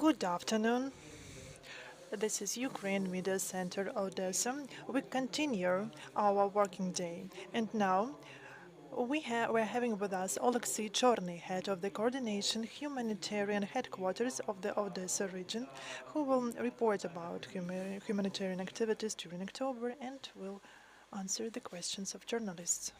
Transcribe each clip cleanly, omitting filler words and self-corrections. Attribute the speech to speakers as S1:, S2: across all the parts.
S1: Good afternoon. This is Ukraine Media Center Odesa. We continue our working day, and now we're having with us Oleksiy Chornyi, head of the Coordination Humanitarian Headquarters of the Odesa region, who will report about humanitarian activities during October and will answer the questions of journalists.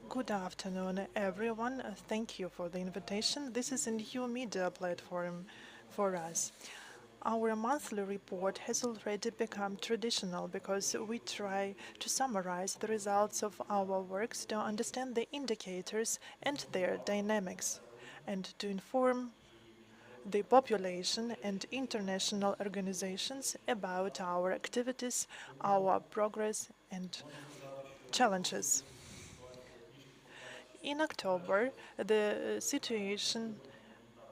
S1: Good afternoon, everyone. Thank you for the invitation. This is a new media platform for us. Our monthly report has already become traditional because we try to summarize the results of our works to understand the indicators and their dynamics, and to inform the population and international organizations about our activities, our progress, and challenges. In October, the situation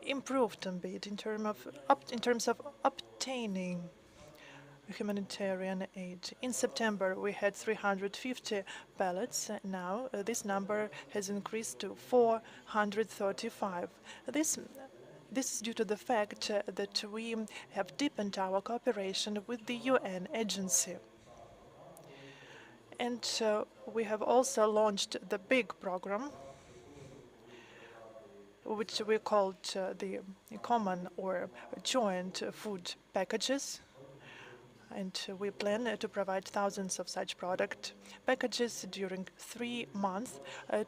S1: improved a bit in terms of obtaining humanitarian aid. In September, we had 350 pallets. Now, this number has increased to 435. This is due to the fact that we have deepened our cooperation with the UN agency. And we have also launched the big program, which we called the common or joint food packages. And we plan to provide thousands of such product packages during 3 months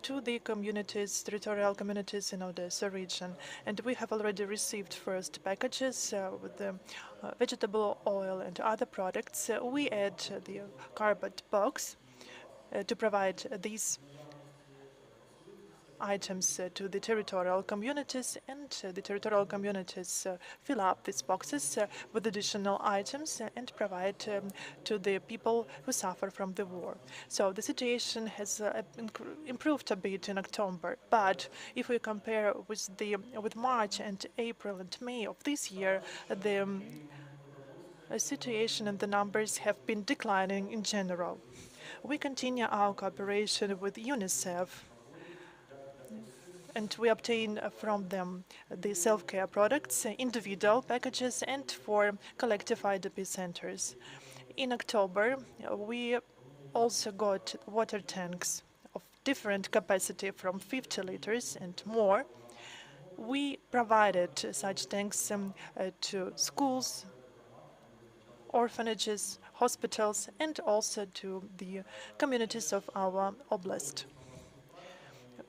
S1: to the communities, territorial communities in Odesa region. And we have already received first packages with the vegetable oil and other products. We add the cardboard box to provide these items to the territorial communities, and the territorial communities fill up these boxes with additional items and provide to the people who suffer from the war. So the situation has improved a bit in October, but if we compare with March and April and May of this year, the situation and the numbers have been declining in general. We continue our cooperation with UNICEF, and we obtain from them the self-care products, individual packages, and for collective IDP centers. In October, we also got water tanks of different capacity from 50 liters and more. We provided such tanks to schools, orphanages, hospitals, and also to the communities of our oblast.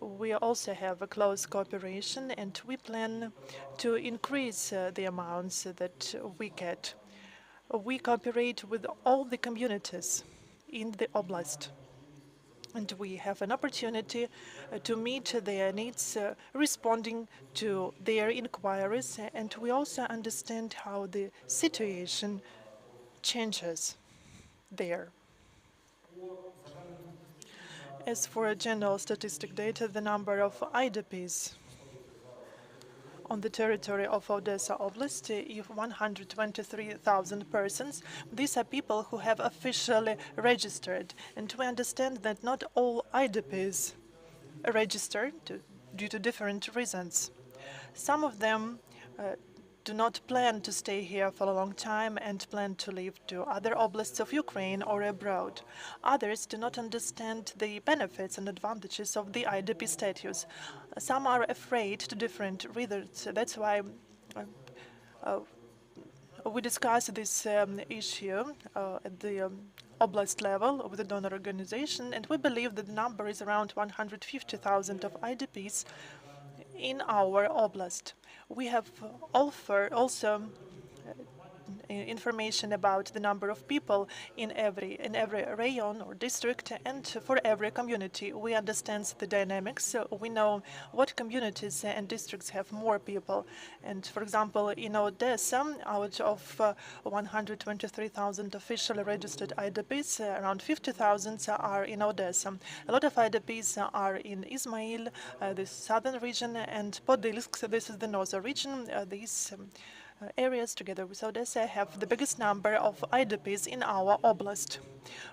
S1: We also have a close cooperation, and we plan to increase the amounts that we get. We cooperate with all the communities in the oblast, and we have an opportunity to meet their needs, responding to their inquiries, and we also understand how the situation changes there. As for general statistic data, the number of IDPs on the territory of Odesa Oblast is 123,000 persons. These are people who have officially registered, and we understand that not all IDPs register due to different reasons. Some of them do not plan to stay here for a long time and plan to leave to other oblasts of Ukraine or abroad. Others do not understand the benefits and advantages of the IDP status. Some are afraid to different reasons. That's why we discuss this issue at the oblast level with the donor organization, and we believe that the number is around 150,000 of IDPs in our oblast. We have also information about the number of people in every rayon or district, and for every community. We understand the dynamics. We know what communities and districts have more people. And for example, in Odesa, out of 123,000 officially registered IDPs, around 50,000 are in Odesa. A lot of IDPs are in Izmail, the southern region, and Podilsk, this is the northern region. These areas, together with Odesa, have the biggest number of IDPs in our oblast.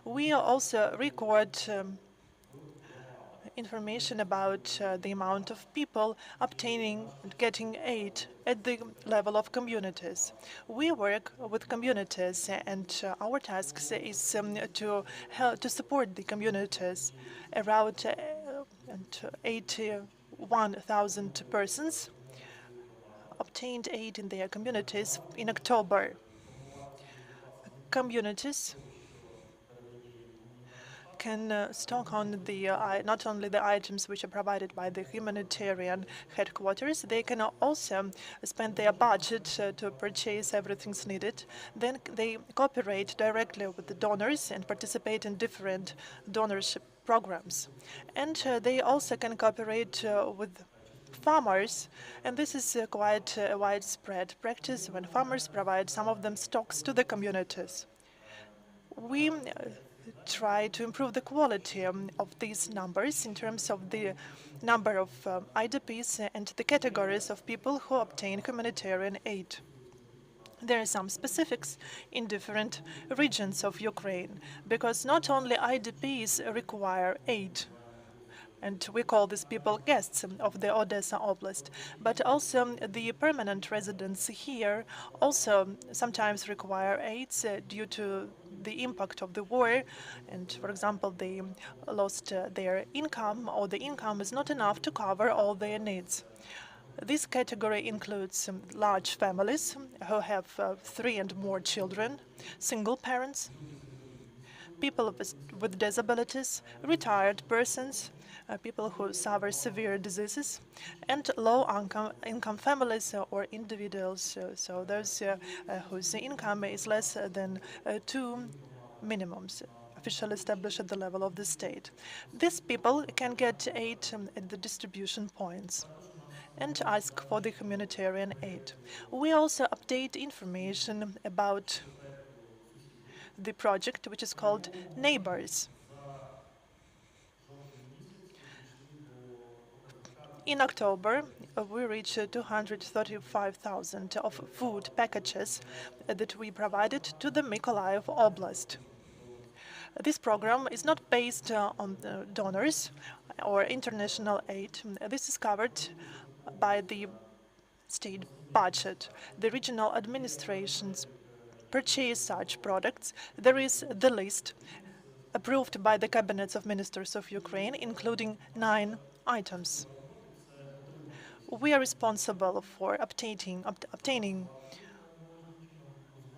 S1: We also record information about the amount of people obtaining and getting aid at the level of communities. We work with communities, and our task is to support the communities. Around 81,000 persons obtained aid in their communities in October. Communities can stock on the not only the items which are provided by the humanitarian headquarters, they can also spend their budget to purchase everything needed. Then they cooperate directly with the donors and participate in different donorship programs. And they also can cooperate with farmers, and this is quite a widespread practice when farmers provide some of them stocks to the communities. We try to improve the quality of these numbers in terms of the number of IDPs and the categories of people who obtain humanitarian aid. There are some specifics in different regions of Ukraine, because not only IDPs require aid, and we call these people guests of the Odesa Oblast. But also the permanent residents here also sometimes require aids due to the impact of the war. And, for example, they lost their income, or the income is not enough to cover all their needs. This category includes large families who have 3 and more children, single parents, people with disabilities, retired persons, people who suffer severe diseases, and low-income families or individuals, so those whose income is less than 2 minimums officially established at the level of the state. These people can get aid at the distribution points and ask for the humanitarian aid. We also update information about the project, which is called Neighbors. In October, we reached 235,000 of food packages that we provided to the Mykolaiv Oblast. This program is not based on donors or international aid. This is covered by the state budget. The regional administrations purchase such products. There is the list approved by the cabinets of ministers of Ukraine, including 9 items. We are responsible for obtaining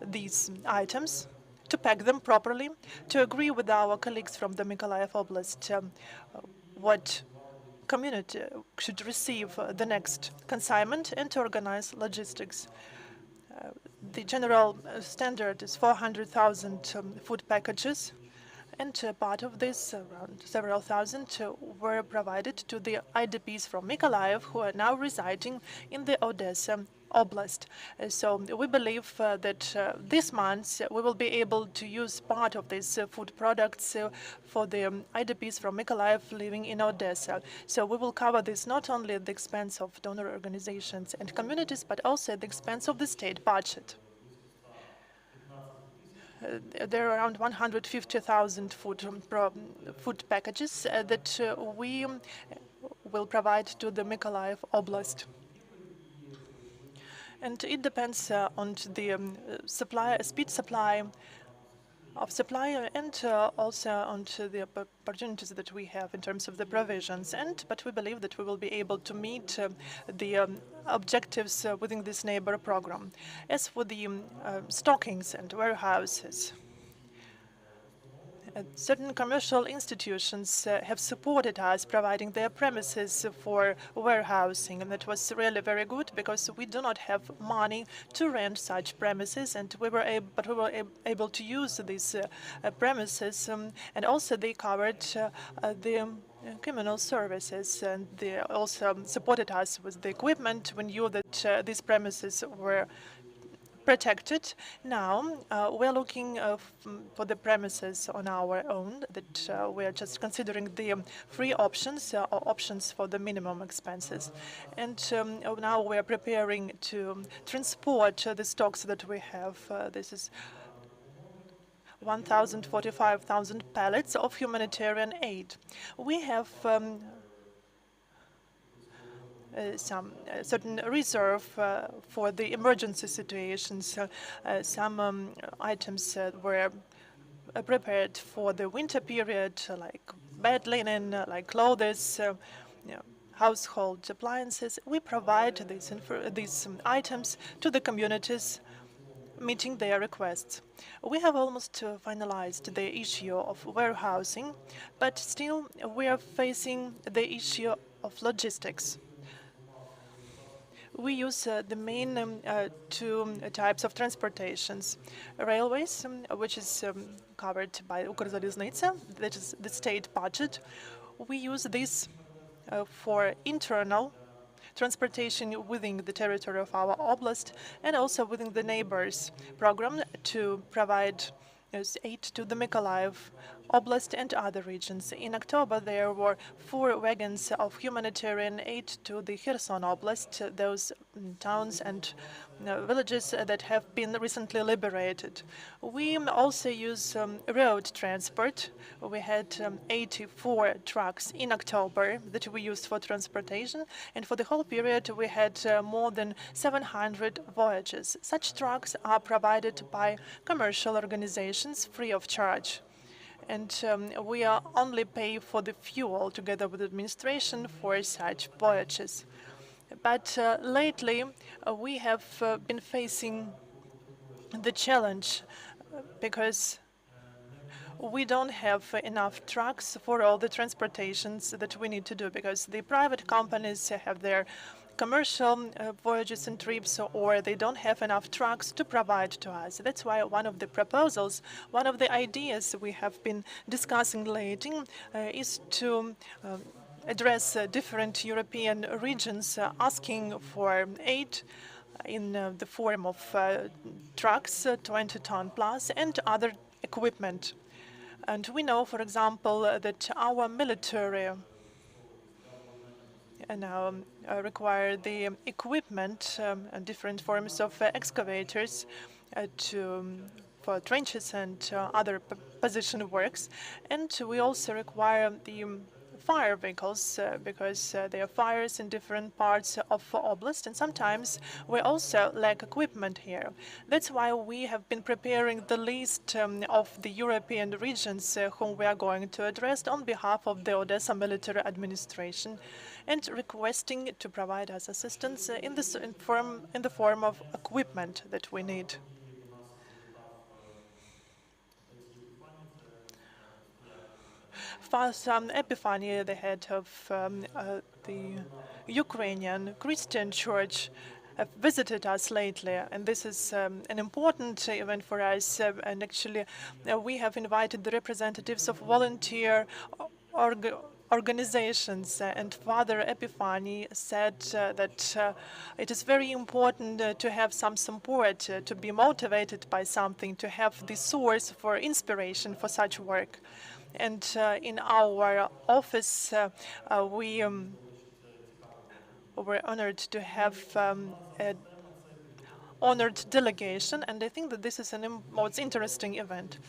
S1: these items, to pack them properly, to agree with our colleagues from the Mykolaiv Oblast what community should receive the next consignment, and to organize logistics. The general standard is 400,000 food packages, and part of this, around several thousand, were provided to the IDPs from Mykolaiv who are now residing in the Odesa Oblast. So we believe that this month we will be able to use part of these food products for the IDPs from Mykolaiv living in Odesa. So we will cover this not only at the expense of donor organizations and communities, but also at the expense of the state budget. There are around 150,000 food packages that we will provide to the Mykolaiv Oblast. And it depends on the speed supply of supply, and also on the opportunities that we have in terms of the provisions. But we believe that we will be able to meet the objectives within this neighbor program. As for the stockings and warehouses, certain commercial institutions have supported us, providing their premises for warehousing, and that was really very good, because we do not have money to rent such premises, and we were able to use these premises, and also they covered the criminal services, and they also supported us with the equipment. We knew that these premises were protected. Now we're looking for the premises on our own, that we are just considering the free options or options for the minimum expenses. And now we are preparing to transport the stocks that we have. This is 1,045,000 pallets of humanitarian aid. We have some certain reserve for the emergency situations. Some items were prepared for the winter period, like bed linen, like clothes, you know, household appliances. We provide these items to the communities, meeting their requests. We have almost finalized the issue of warehousing, but still we are facing the issue of logistics. We use the main two types of transportations. Railways, which is covered by Ukrzaliznytsia, that is the state budget. We use this for internal transportation within the territory of our oblast and also within the neighbors program to provide aid to the Mykolaiv Oblast and other regions. In October, there were 4 wagons of humanitarian aid to the Kherson Oblast, those towns and villages that have been recently liberated. We also use road transport. We had 84 trucks in October that we used for transportation, and for the whole period we had more than 700 voyages. Such trucks are provided by commercial organizations free of charge. And we are only pay for the fuel together with administration for such voyages. But lately, we have been facing the challenge because we don't have enough trucks for all the transportations that we need to do, because the private companies have their commercial voyages and trips, or they don't have enough trucks to provide to us. That's why one of the proposals, one of the ideas we have been discussing lately is to address different European regions asking for aid in the form of trucks, 20-ton plus, and other equipment. And we know, for example, that our military now require the equipment and different forms of excavators for trenches and other position works. And we also require the fire vehicles because there are fires in different parts of Oblast, and sometimes we also lack equipment here. That's why we have been preparing the list of the European regions whom we are going to address on behalf of the Odesa military administration, and requesting to provide us assistance in the form of equipment that we need. Father Epiphany, the head of the Ukrainian Christian Church, have visited us lately, and this is an important event for us. And actually, we have invited the representatives of volunteer organizations, and Father Epiphany said that it is very important to have some support, to be motivated by something, to have the source for inspiration for such work. And in our office, we were honored to have a honored delegation, and I think that this is an most interesting event.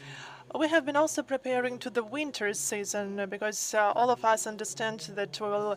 S1: We have been also preparing to the winter season because all of us understand that we will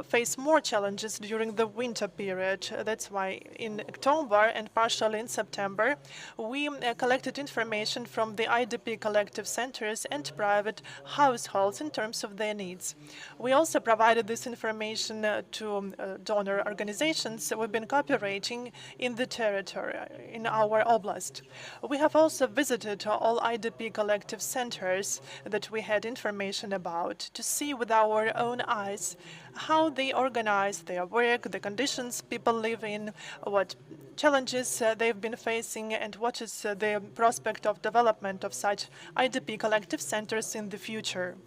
S1: face more challenges during the winter period. That's why in October and partially in September, we collected information from the IDP collective centers and private households in terms of their needs. We also provided this information to donor organizations. We've been cooperating in the territory, in our oblast. We have also visited all IDP collective centers that we had information about to see with our own eyes how they organize their work, the conditions people live in, what challenges they've been facing, and what is the prospect of development of such IDP collective centers in the future.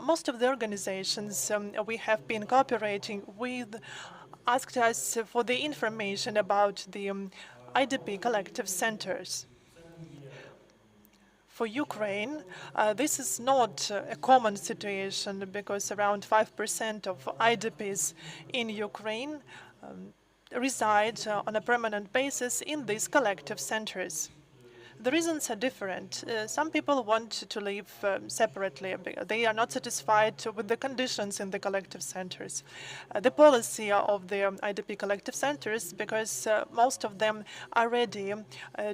S1: Most of the organizations we have been cooperating with asked us for the information about the IDP collective centers. For Ukraine, this is not a common situation because around 5% of IDPs in Ukraine reside on a permanent basis in these collective centers. The reasons are different. Some people want to live separately. They are not satisfied with the conditions in the collective centers. The policy of the IDP collective centers, because most of them are ready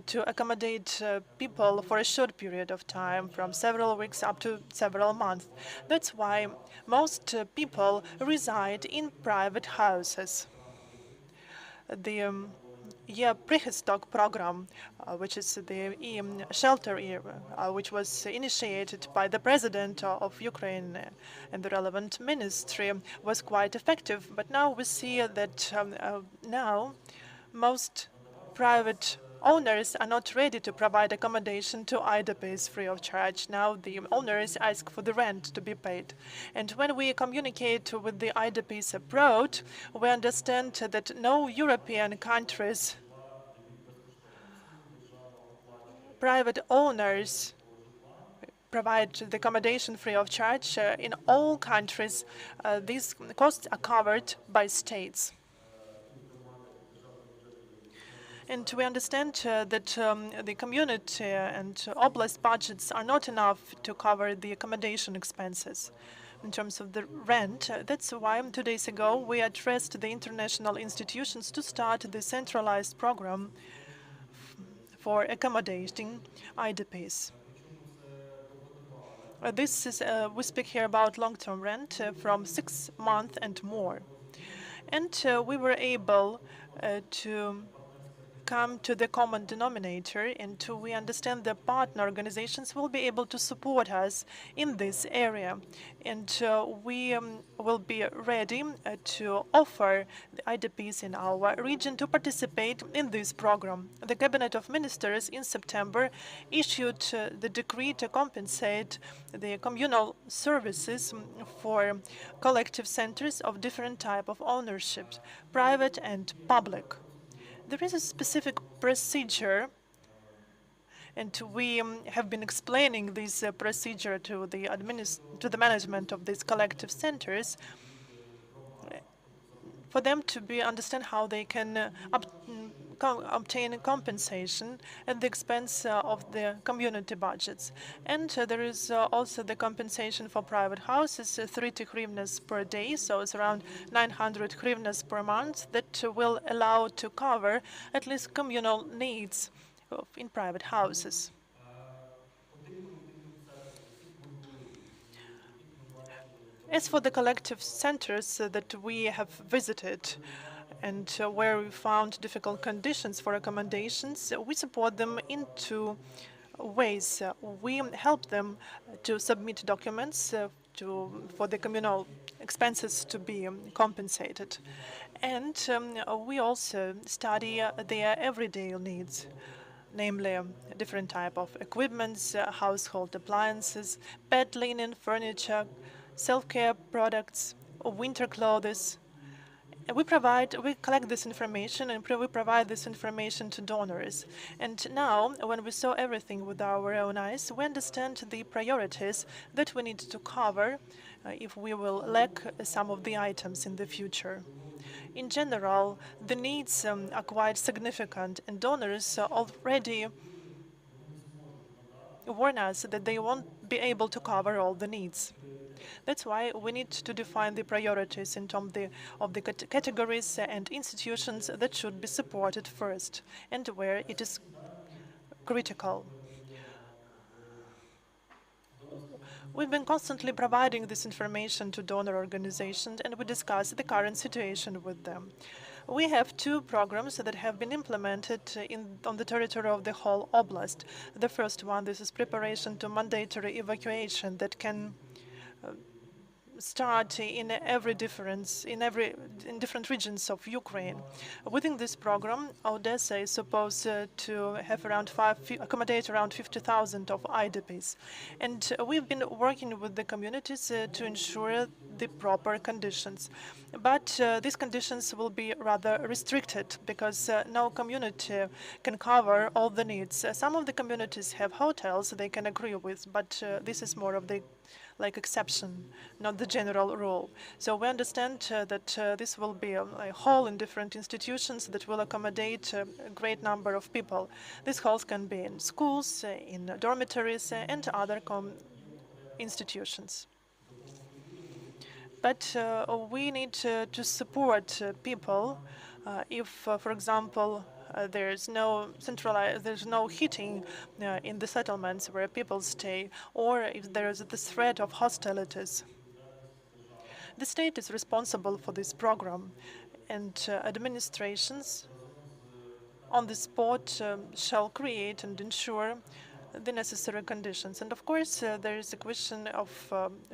S1: to accommodate people for a short period of time, from several weeks up to several months. That's why most people reside in private houses. The Prehistok program, which is the shelter year, which was initiated by the president of Ukraine and the relevant ministry, was quite effective. But now we see that now most private owners are not ready to provide accommodation to IDPs free of charge. Now the owners ask for the rent to be paid. And when we communicate with the IDPs abroad, we understand that no European countries private owners provide the accommodation free of charge. In all countries, these costs are covered by states. And we understand that the community and oblast budgets are not enough to cover the accommodation expenses. In terms of the rent, that's why 2 days ago we addressed the international institutions to start the centralized program for accommodating IDPs. This is, we speak here about long-term rent from 6 months and more. And we were able to come to the common denominator, and we understand the partner organizations will be able to support us in this area. And we will be ready to offer the IDPs in our region to participate in this program. The Cabinet of Ministers in September issued the decree to compensate the communal services for collective centers of different type of ownership, private and public. There is a specific procedure, and we have been explaining this procedure to the management of these collective centers, for them to understand how they can obtain compensation at the expense of the community budgets. And there is also the compensation for private houses, 30 hryvnias per day, so it's around 900 hryvnias per month, that will allow to cover at least communal needs in private houses. As for the collective centers that we have visited and where we found difficult conditions for accommodations, we support them in 2 ways. We help them to submit documents for the communal expenses to be compensated. And we also study their everyday needs, namely different type of equipments, household appliances, bed linen, furniture, self-care products, winter clothes. We collect this information and we provide this information to donors. And now, when we saw everything with our own eyes, we understand the priorities that we need to cover if we will lack some of the items in the future. In general, the needs are quite significant, and donors already warn us that they won't be able to cover all the needs. That's why we need to define the priorities in terms of the categories and institutions that should be supported first and where it is critical. We've been constantly providing this information to donor organizations, and we discuss the current situation with them. We have 2 programs that have been implemented on the territory of the whole oblast. The first one, this is preparation to mandatory evacuation that can start in different regions of Ukraine. Within this program, Odesa is supposed to have accommodate around 50,000 of IDPs, and we've been working with the communities to ensure the proper conditions. But these conditions will be rather restricted because no community can cover all the needs. Some of the communities have hotels they can agree with, but this is more of the like exception, not the general rule. So we understand that this will be a hall in different institutions that will accommodate a great number of people. These halls can be in schools, in dormitories, and other institutions. But we need to support people if, for example, there's no heating in the settlements where people stay, or if there is the threat of hostilities. The state is responsible for this program, and administrations on the spot shall create and ensure the necessary conditions. And of course, there is a question of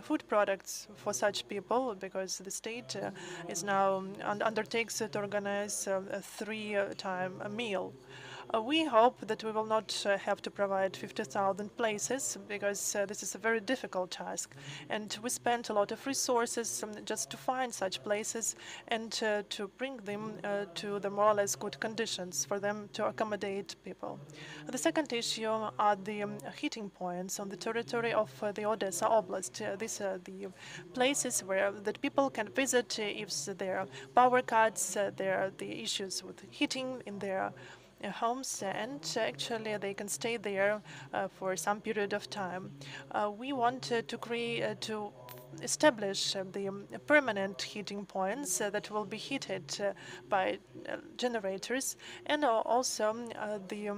S1: food products for such people, because the state is now undertakes to organize a three-time meal. We hope that we will not have to provide 50,000 places, because this is a very difficult task. And we spent a lot of resources just to find such places and to bring them to the more or less good conditions for them to accommodate people. The second issue are the heating points on the territory of the Odesa Oblast. These are the places where that people can visit if there are power cuts, there are the issues with heating in their homes, and actually they can stay there for some period of time. We want to establish the permanent heating points that will be heated by generators, and also the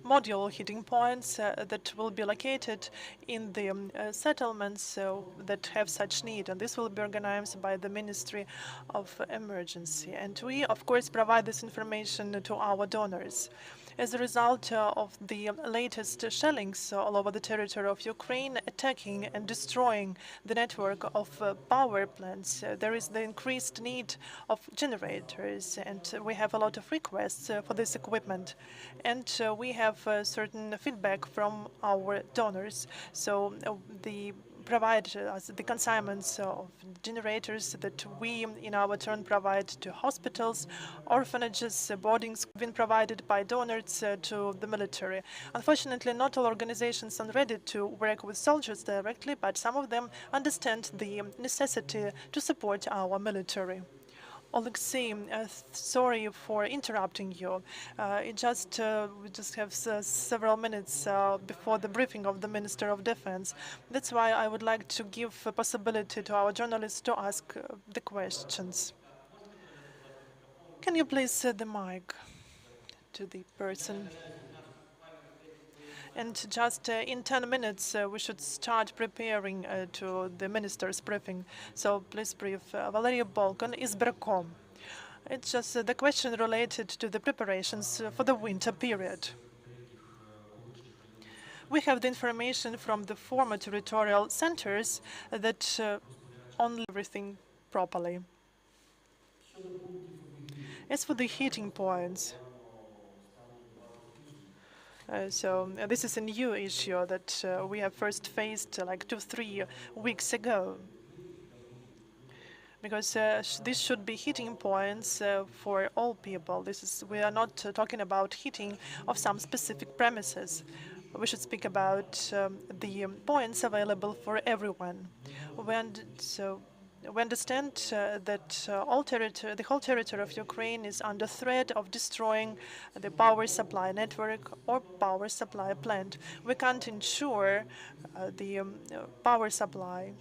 S1: module heating points that will be located in the settlements that have such need. And this will be organized by the Ministry of Emergency. And we, of course, provide this information to our donors. As a result of the latest shellings all over the territory of Ukraine, attacking and destroying the network of power plants, there is the increased need of generators, and we have a lot of requests for this equipment. And we have certain feedback from our donors. So the provide us the consignments of generators that we, in our turn, provide to hospitals, orphanages, boardings been provided by donors to the military. Unfortunately, not all organizations are ready to work with soldiers directly, but some of them understand the necessity to support our military. Oleksiy, sorry for interrupting you. We just have several minutes before the briefing of the Minister of Defense. That's why I would like to give a possibility to our journalists to ask the questions. Can you please set the mic to the person? And just in 10 minutes, we should start preparing to the minister's briefing. So please brief Valeria Bolkon, Izberkom. It's just the question related to the preparations for the winter period. We have the information from the former territorial centers that only everything properly. As for the heating points, this is a new issue that we have first faced like 2-3 weeks ago, because this should be heating points for all people. We are not talking about heating of some specific premises. We should speak about the points available for everyone. We understand that the whole territory of Ukraine is under threat of destroying the power supply network or power supply plant. We can't ensure the power supply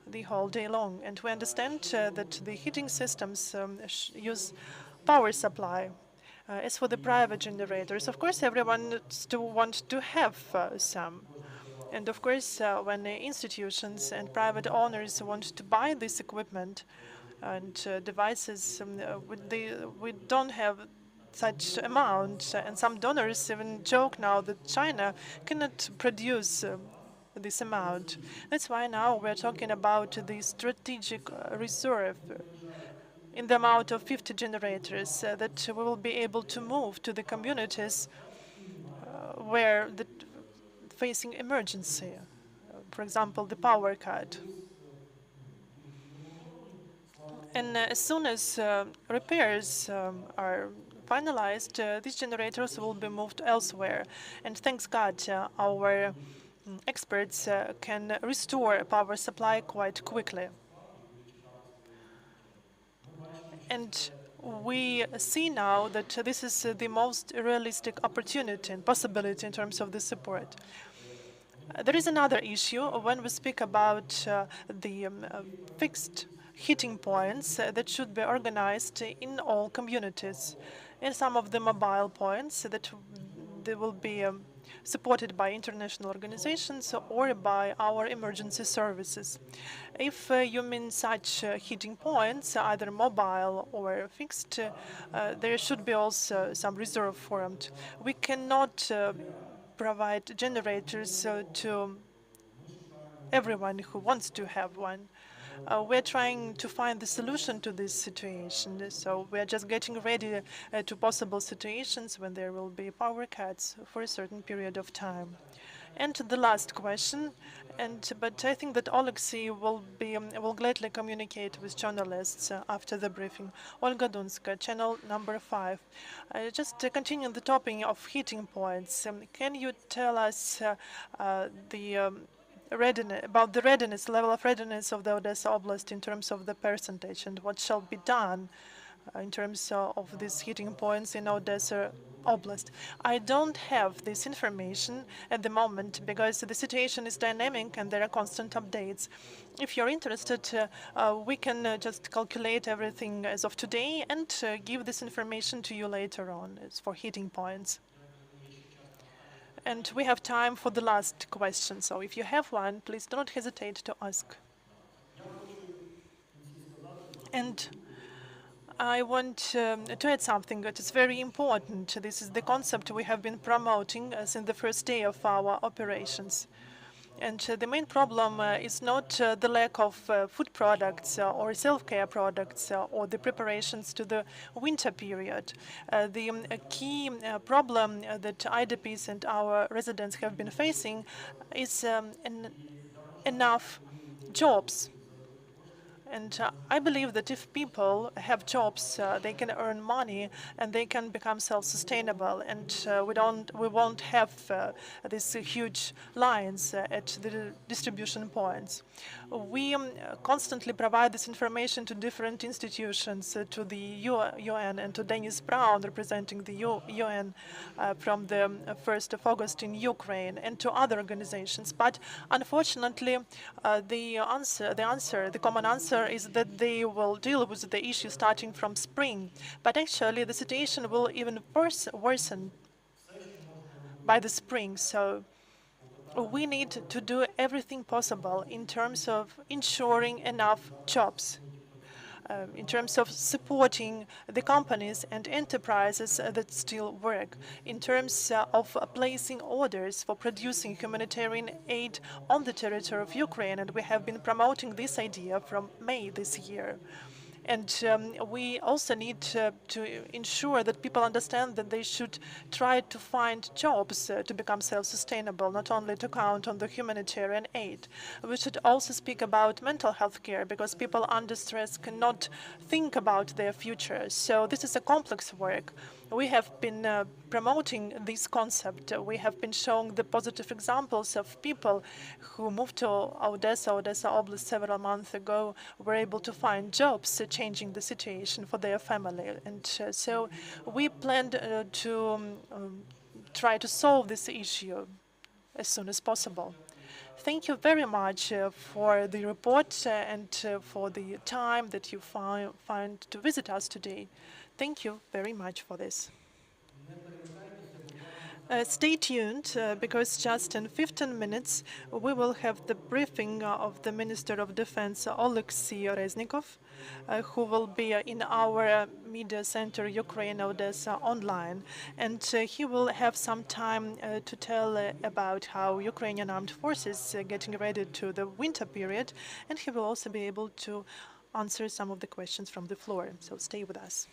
S1: the whole day long. And we understand that the heating systems use power supply. As for the private generators, of course, everyone still wants to have some. And of course, when the institutions and private owners want to buy this equipment and devices, we don't have such amount. And some donors even joke now that China cannot produce this amount. That's why now we're talking about the strategic reserve in the amount of 50 generators that we will be able to move to the communities where facing emergency, for example, the power cut. And as soon as repairs are finalized, these generators will be moved elsewhere. And thanks God, our experts can restore power supply quite quickly. And we see now that this is the most realistic opportunity and possibility in terms of the support. There is another issue when we speak about the fixed heating points that should be organized in all communities. In some of the mobile points that they will be supported by international organizations or by our emergency services. If you mean such heating points, either mobile or fixed, there should be also some reserve formed. We cannot provide generators to everyone who wants to have one. We're trying to find the solution to this situation. So we're just getting ready to possible situations when there will be power cuts for a certain period of time. And the last question, but I think that Oleksiy will gladly communicate with journalists after the briefing. Olga Dunska, channel number 5. Just to continue the topic of heating points, can you tell us about the readiness, level of readiness of the Odesa Oblast in terms of the percentage, and what shall be done in terms of these heating points in Odesa Oblast? I don't have this information at the moment because the situation is dynamic and there are constant updates. If you're interested, we can just calculate everything as of today and give this information to you later on as for heating points. And we have time for the last question, so if you have one, please do not hesitate to ask. And I want to add something that is very important. This is the concept we have been promoting since the first day of our operations. And the main problem is not the lack of food products or self-care products or the preparations to the winter period. The key problem that IDPs and our residents have been facing is enough jobs. And I believe that if people have jobs, they can earn money and they can become self-sustainable. And we won't have these huge lines at the distribution points. We constantly provide this information to different institutions, to the UN and to Dennis Brown, representing the UN from the 1st of August in Ukraine, and to other organizations. But unfortunately, the common answer is that they will deal with the issue starting from spring. But actually, the situation will even worsen by the spring. So we need to do everything possible in terms of ensuring enough jobs, in terms of supporting the companies and enterprises that still work, in terms of placing orders for producing humanitarian aid on the territory of Ukraine. And we have been promoting this idea from May this year. And we also need to ensure that people understand that they should try to find jobs to become self-sustainable, not only to count on the humanitarian aid. We should also speak about mental health care, because people under stress cannot think about their future. So this is a complex work. We have been promoting this concept. We have been showing the positive examples of people who moved to Odesa Oblast several months ago, were able to find jobs, changing the situation for their family. And so we planned to try to solve this issue as soon as possible. Thank you very much for the report and for the time that you find to visit us today. Thank you very much for this. Stay tuned, because just in 15 minutes we will have the briefing of the Minister of Defense, Oleksiy, who will be in our media center, Ukraine, Odesa, online. And he will have some time to tell about how Ukrainian armed forces are getting ready to the winter period, and he will also be able to answer some of the questions from the floor. So stay with us.